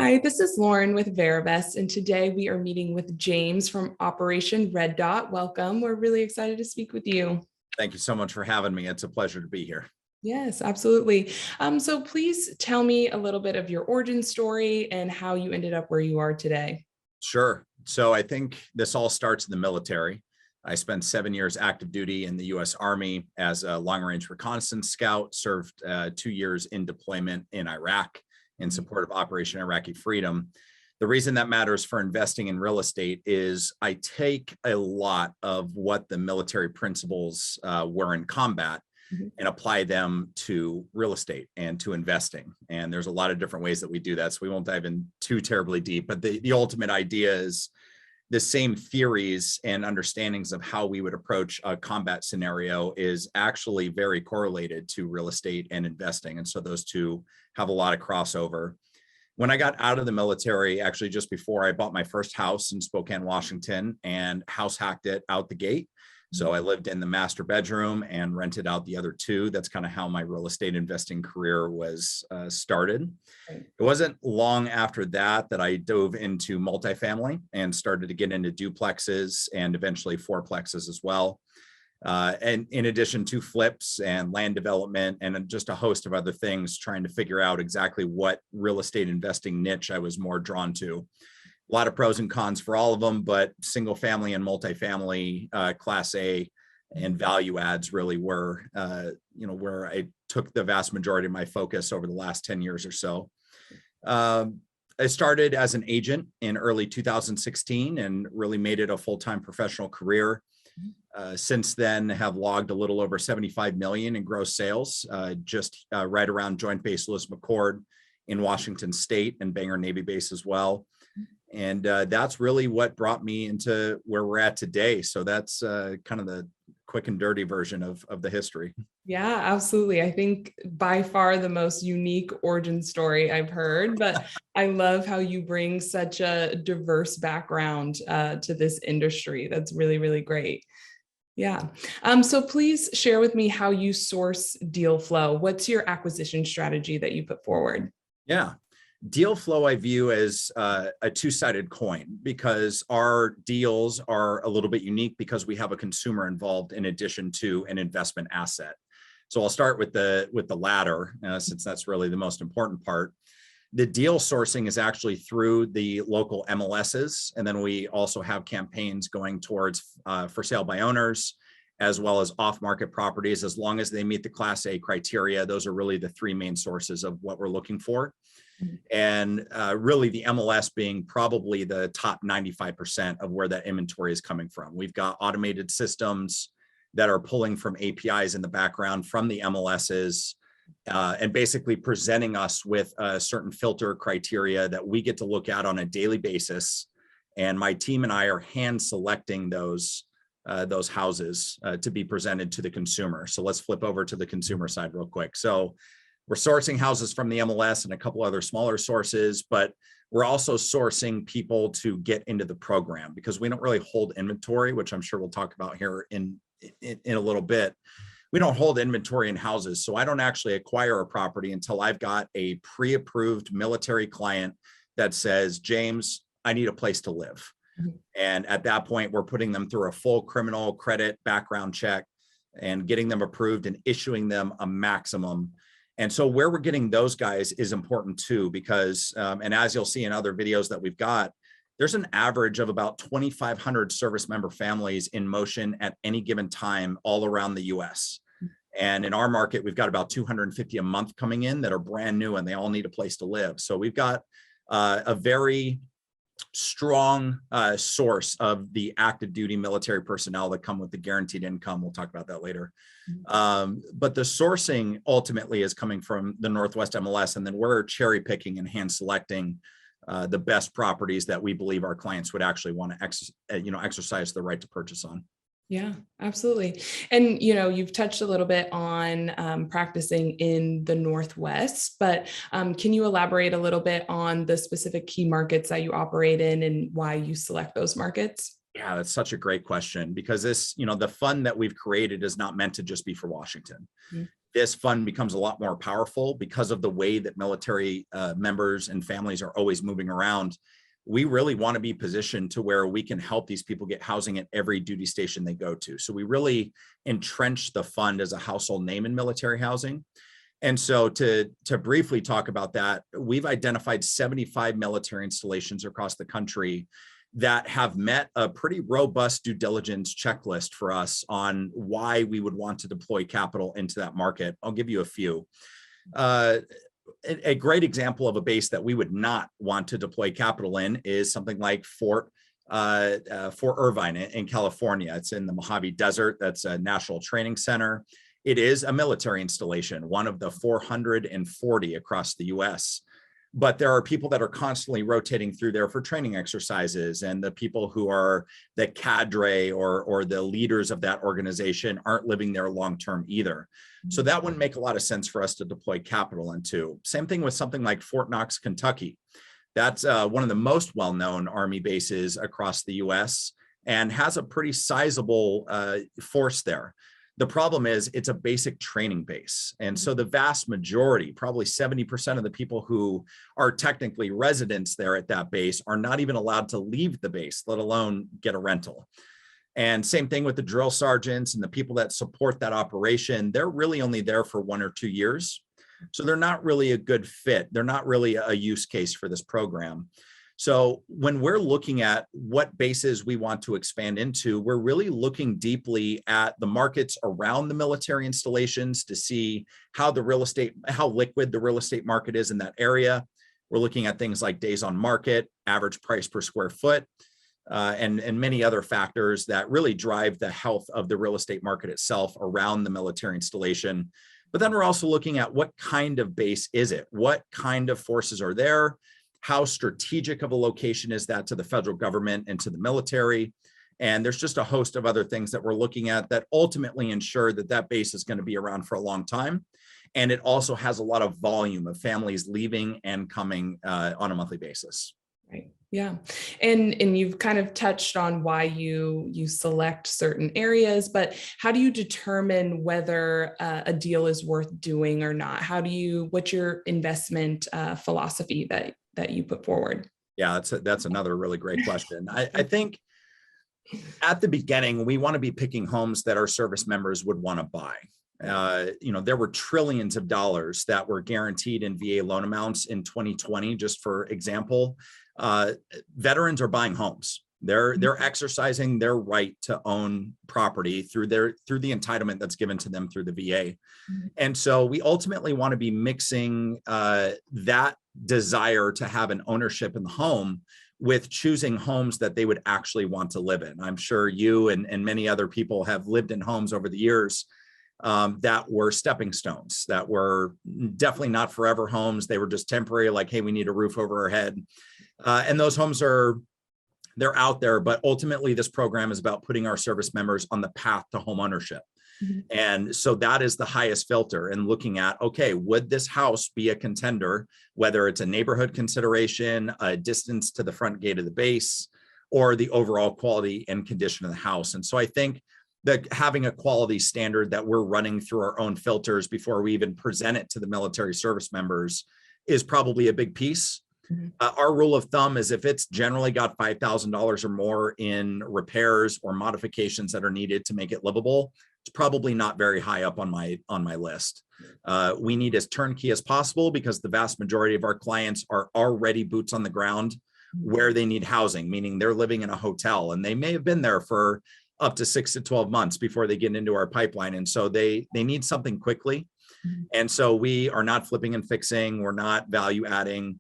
Hi, this is Lauren with Verivest, and today we are meeting with James from Operation Red Dot. Welcome. We're really excited to speak with you. Thank you so much for having me. It's a pleasure to be here. Yes, absolutely. So please tell me a little bit of your origin story and how you ended up where you are today. Sure. So I think this all starts in the military. I spent 7 years active duty in the U.S. Army as a long-range reconnaissance scout, served 2 years in deployment in Iraq in support of Operation Iraqi Freedom. The reason that matters for investing in real estate is I take a lot of what the military principles were in combat and apply them to real estate and to investing. And there's a lot of different ways that we do that, so we won't dive in too terribly deep, but the ultimate idea is the same theories and understandings of how we would approach a combat scenario is actually very correlated to real estate and investing. And so those two have a lot of crossover. When I got out of the military, actually just before, I bought my first house in Spokane, Washington, and house hacked it out the gate. So I lived in the master bedroom and rented out the other two. That's kind of how my real estate investing career was started. It wasn't long after that that I dove into multifamily and started to get into duplexes and eventually fourplexes as well. And in addition to flips and land development and just a host of other things, trying to figure out exactly what real estate investing niche I was more drawn to. A lot of pros and cons for all of them, but single family and multifamily, class A and value adds really were, where I took the vast majority of my focus over the last 10 years or so. I started as an agent in early 2016 and really made it a full-time professional career. Since then have logged a little over 75 million in gross sales, just right around Joint Base Lewis McChord in Washington State and Bangor Navy Base as well. And that's really what brought me into where we're at today. So that's kind of the quick and dirty version of the history. Yeah, absolutely. I think by far the most unique origin story I've heard, but I love how you bring such a diverse background to this industry. That's really, really great. Yeah. So please share with me how you source deal flow. What's your acquisition strategy that you put forward? Yeah. Deal flow I view as a two-sided coin because our deals are a little bit unique because we have a consumer involved in addition to an investment asset. So I'll start with the latter since that's really the most important part. The deal sourcing is actually through the local MLSs, and then we also have campaigns going towards for sale by owners, as well as off-market properties, as long as they meet the Class A criteria. Those are really the three main sources of what we're looking for. And really the MLS being probably the top 95% of where that inventory is coming from. We've got automated systems that are pulling from APIs in the background from the MLSs and basically presenting us with a certain filter criteria that we get to look at on a daily basis. And my team and I are hand selecting those houses to be presented to the consumer. So let's flip over to the consumer side real quick. So we're sourcing houses from the MLS and a couple other smaller sources, but we're also sourcing people to get into the program because we don't really hold inventory, which I'm sure we'll talk about here in a little bit. We don't hold inventory in houses. So I don't actually acquire a property until I've got a pre-approved military client that says, James, I need a place to live. And at that point, we're putting them through a full criminal credit background check and getting them approved and issuing them a maximum. And so where we're getting those guys is important too, because, and as you'll see in other videos that we've got, there's an average of about 2,500 service member families in motion at any given time all around the US. And in our market, we've got about 250 a month coming in that are brand new and they all need a place to live. So we've got a very strong source of the active duty military personnel that come with the guaranteed income. We'll talk about that later. But the sourcing ultimately is coming from the Northwest MLS, and then we're cherry picking and hand selecting the best properties that we believe our clients would actually want to exercise the right to purchase on. Yeah, absolutely. And, you've touched a little bit on practicing in the Northwest, but can you elaborate a little bit on the specific key markets that you operate in and why you select those markets? Yeah, that's such a great question because this, the fund that we've created is not meant to just be for Washington. Mhm. This fund becomes a lot more powerful because of the way that military members and families are always moving around. We really want to be positioned to where we can help these people get housing at every duty station they go to. So we really entrench the fund as a household name in military housing. And so to briefly talk about that, we've identified 75 military installations across the country that have met a pretty robust due diligence checklist for us on why we would want to deploy capital into that market. I'll give you a few. A great example of a base that we would not want to deploy capital in is something like Fort Irvine in California. It's in the Mojave Desert. That's a national training center. It is a military installation, one of the 440 across the US. But there are people that are constantly rotating through there for training exercises, and the people who are the cadre or the leaders of that organization aren't living there long-term either. So that wouldn't make a lot of sense for us to deploy capital into. Same thing with something like Fort Knox, Kentucky. That's one of the most well-known Army bases across the US and has a pretty sizable force there. The problem is it's a basic training base. And so the vast majority, probably 70% of the people who are technically residents there at that base are not even allowed to leave the base, let alone get a rental. And same thing with the drill sergeants and the people that support that operation. They're really only there for 1 or 2 years. So they're not really a good fit. They're not really a use case for this program. So when we're looking at what bases we want to expand into, we're really looking deeply at the markets around the military installations to see how liquid the real estate market is in that area. We're looking at things like days on market, average price per square foot, and many other factors that really drive the health of the real estate market itself around the military installation. But then we're also looking at what kind of base is it? What kind of forces are there? How strategic of a location is that to the federal government and to the military? And there's just a host of other things that we're looking at that ultimately ensure that that base is going to be around for a long time. And it also has a lot of volume of families leaving and coming on a monthly basis. Right. Yeah. And you've kind of touched on why you select certain areas, but how do you determine whether a deal is worth doing or not? What's your investment philosophy that you put forward? Yeah, that's another really great question. I think at the beginning, we want to be picking homes that our service members would want to buy. There were trillions of dollars that were guaranteed in VA loan amounts in 2020, just for example. Veterans are buying homes. They're exercising their right to own property through the entitlement that's given to them through the VA. And so we ultimately want to be mixing that desire to have an ownership in the home with choosing homes that they would actually want to live in. I'm sure you and many other people have lived in homes over the years that were stepping stones, that were definitely not forever homes. They were just temporary, like, hey, we need a roof over our head. And those homes they're out there, but ultimately this program is about putting our service members on the path to home ownership. And so that is the highest filter, and looking at, okay, would this house be a contender, whether it's a neighborhood consideration, a distance to the front gate of the base, or the overall quality and condition of the house. And so I think that having a quality standard that we're running through our own filters before we even present it to the military service members is probably a big piece. Our rule of thumb is if it's generally got $5,000 or more in repairs or modifications that are needed to make it livable, it's probably not very high up on my list. We need as turnkey as possible because the vast majority of our clients are already boots on the ground where they need housing, meaning they're living in a hotel and they may have been there for up to 6 to 12 months before they get into our pipeline. And so they need something quickly. And so we are not flipping and fixing. We're not value adding.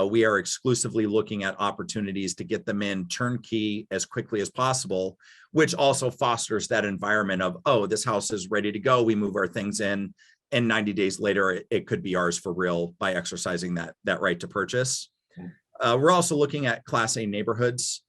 We are exclusively looking at opportunities to get them in turnkey as quickly as possible, which also fosters that environment of, oh, this house is ready to go. We move our things in, and 90 days later, it could be ours for real by exercising that right to purchase. We're also looking at Class A neighborhoods.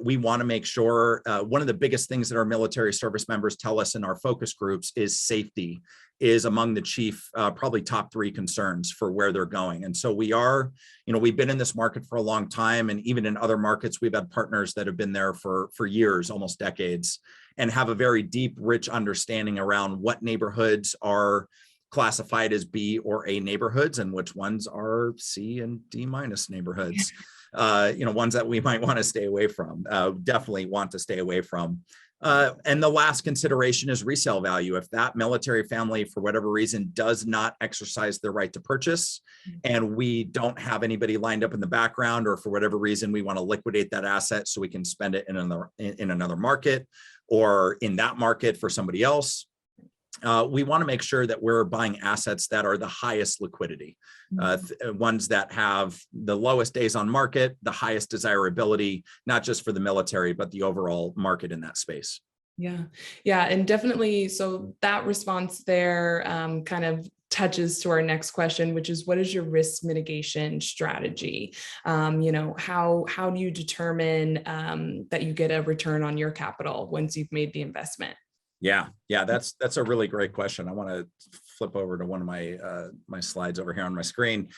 We want to make sure one of the biggest things that our military service members tell us in our focus groups is safety is among the chief, probably top 3 concerns for where they're going. And so we are, we've been in this market for a long time, and even in other markets, we've had partners that have been there for years, almost decades, and have a very deep, rich understanding around what neighborhoods are classified as B or A neighborhoods and which ones are C and D minus neighborhoods. Ones that we might want to stay away from, definitely want to stay away from. And the last consideration is resale value. If that military family, for whatever reason, does not exercise their right to purchase, and we don't have anybody lined up in the background, or for whatever reason, we want to liquidate that asset so we can spend it in another market or in that market for somebody else, we want to make sure that we're buying assets that are the highest liquidity, ones that have the lowest days on market, the highest desirability, not just for the military, but the overall market in that space. Yeah. Yeah. And definitely. So that response there kind of touches to our next question, which is, what is your risk mitigation strategy? How do you determine that you get a return on your capital once you've made the investment? Yeah, that's a really great question. I want to flip over to one of my slides over here on my screen.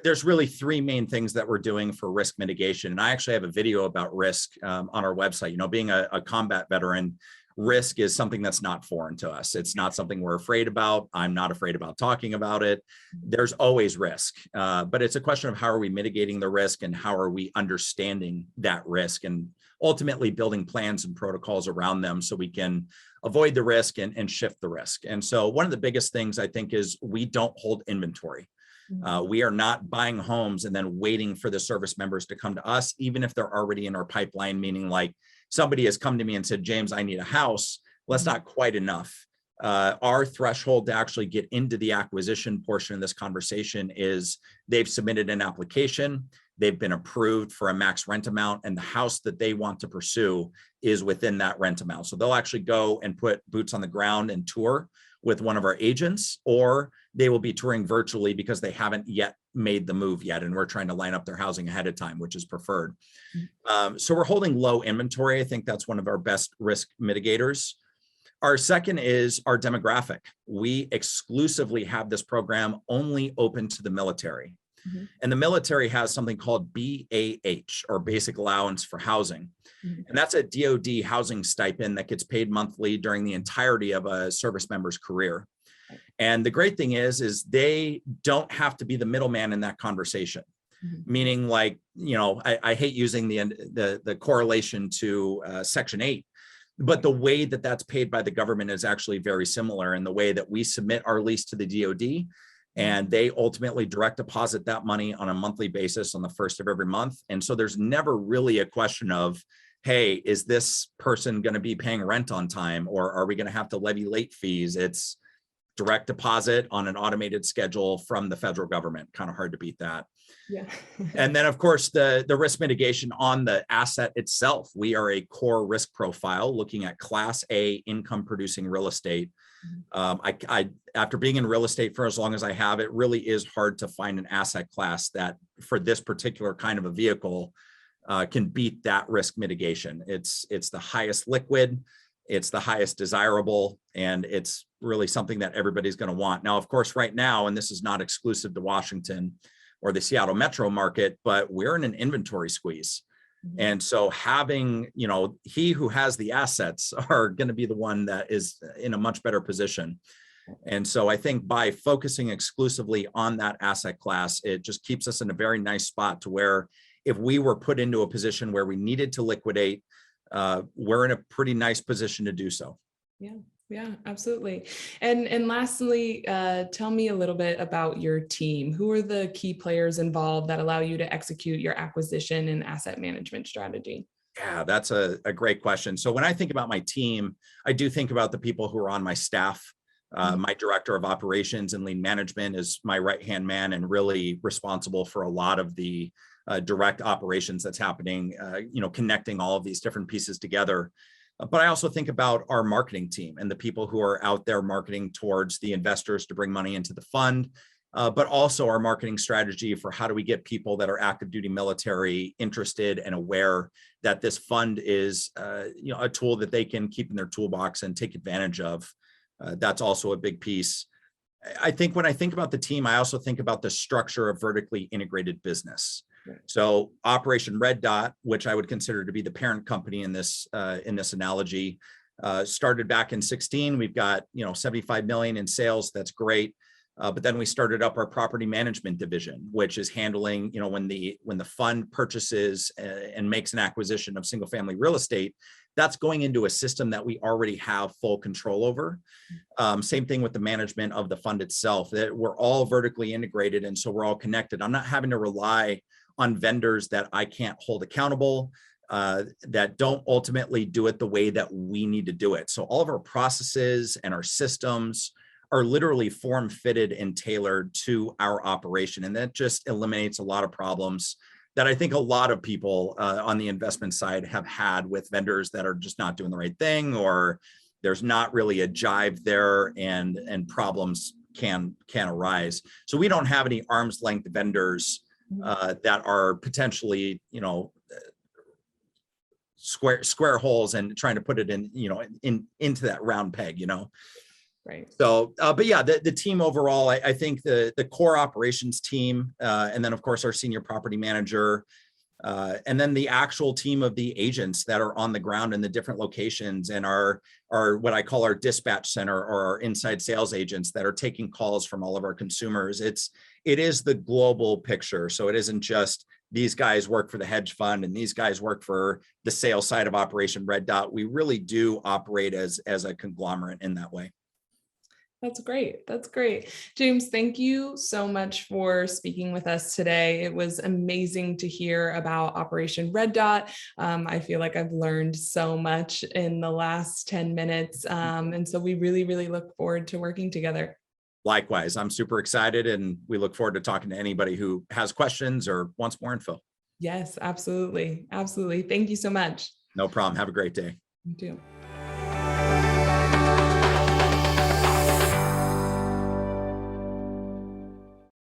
There's really 3 main things that we're doing for risk mitigation, and I actually have a video about risk on our website. Being a combat veteran, risk is something that's not foreign to us. It's not something we're afraid about. I'm not afraid about talking about it. There's always risk, but it's a question of how are we mitigating the risk and how are we understanding that risk and ultimately building plans and protocols around them so we can avoid the risk and shift the risk. And so one of the biggest things I think is we don't hold inventory. We are not buying homes and then waiting for the service members to come to us, even if they're already in our pipeline, meaning like somebody has come to me and said, James, I need a house. Well, that's not quite enough. Our threshold to actually get into the acquisition portion of this conversation is they've submitted an application, they've been approved for a max rent amount, and the house that they want to pursue is within that rent amount. So they'll actually go and put boots on the ground and tour with one of our agents, or they will be touring virtually because they haven't yet made the move yet. And we're trying to line up their housing ahead of time, which is preferred. So we're holding low inventory. I think that's one of our best risk mitigators. Our second is our demographic. We exclusively have this program only open to the military. And the military has something called BAH, or Basic Allowance for Housing. And that's a DoD housing stipend that gets paid monthly during the entirety of a service member's career. And the great thing is they don't have to be the middleman in that conversation. Meaning, like, I hate using the correlation to Section 8, but the way that that's paid by the government is actually very similar in the way that we submit our lease to the DoD. And they ultimately direct deposit that money on a monthly basis on the first of every month. And so there's never really a question of, hey, is this person going to be paying rent on time, or are we going to have to levy late fees? It's direct deposit on an automated schedule from the federal government. Kind of hard to beat that. Yeah. And then, of course, the risk mitigation on the asset itself. We are a core risk profile looking at Class A income producing real estate. After being in real estate for as long as I have, it really is hard to find an asset class that for this particular kind of a vehicle can beat that risk mitigation. It's the highest liquid, it's the highest desirable, and it's really something that everybody's going to want. Now, of course, right now, and this is not exclusive to Washington or the Seattle metro market, but we're in an inventory squeeze. And so having, he who has the assets are going to be the one that is in a much better position. And so I think by focusing exclusively on that asset class, it just keeps us in a very nice spot to where if we were put into a position where we needed to liquidate, we're in a pretty nice position to do so. Yeah, absolutely. And lastly, tell me a little bit about your team. Who are the key players involved that allow you to execute your acquisition and asset management strategy? Yeah, that's a great question. So when I think about my team, I do think about the people who are on my staff. My director of operations and lean management is my right-hand man and really responsible for a lot of the direct operations that's happening, connecting all of these different pieces together. But I also think about our marketing team and the people who are out there marketing towards the investors to bring money into the fund. but also our marketing strategy for how do we get people that are active duty military interested and aware that this fund is a tool that they can keep in their toolbox and take advantage of. That's also a big piece. I think when I think about the team, I also think about the structure of vertically integrated business. Right. So Operation Red Dot, which I would consider to be the parent company in this analogy, started back in 2016. We've got 75 million in sales. That's great. But then we started up our property management division, which is handling, when the fund purchases and makes an acquisition of single family real estate, that's going into a system that we already have full control over. Same thing with the management of the fund itself, that we're all vertically integrated. And so we're all connected. I'm not having to rely on vendors that I can't hold accountable, that don't ultimately do it the way that we need to do it. So all of our processes and our systems are literally form fitted and tailored to our operation. And that just eliminates a lot of problems that I think a lot of people on the investment side have had with vendors that are just not doing the right thing, or there's not really a jive there, and problems can arise. So we don't have any arm's length vendors that are potentially, square holes and trying to put it in, into that round peg, Right. So, but yeah, the team overall, I think the core operations team, and then of course our senior property manager, and then the actual team of the agents that are on the ground in the different locations, and our what I call our dispatch center, or our inside sales agents that are taking calls from all of our consumers. It is the global picture. So it isn't just these guys work for the hedge fund and these guys work for the sales side of Operation Red Dot. We really do operate as a conglomerate in that way. That's great. That's great. James, thank you so much for speaking with us today. It was amazing to hear about Operation Red Dot. I feel like I've learned so much in the last 10 minutes. And so we really, really look forward to working together. Likewise, I'm super excited, and we look forward to talking to anybody who has questions or wants more info. Yes, absolutely. Absolutely. Thank you so much. No problem. Have a great day. You too.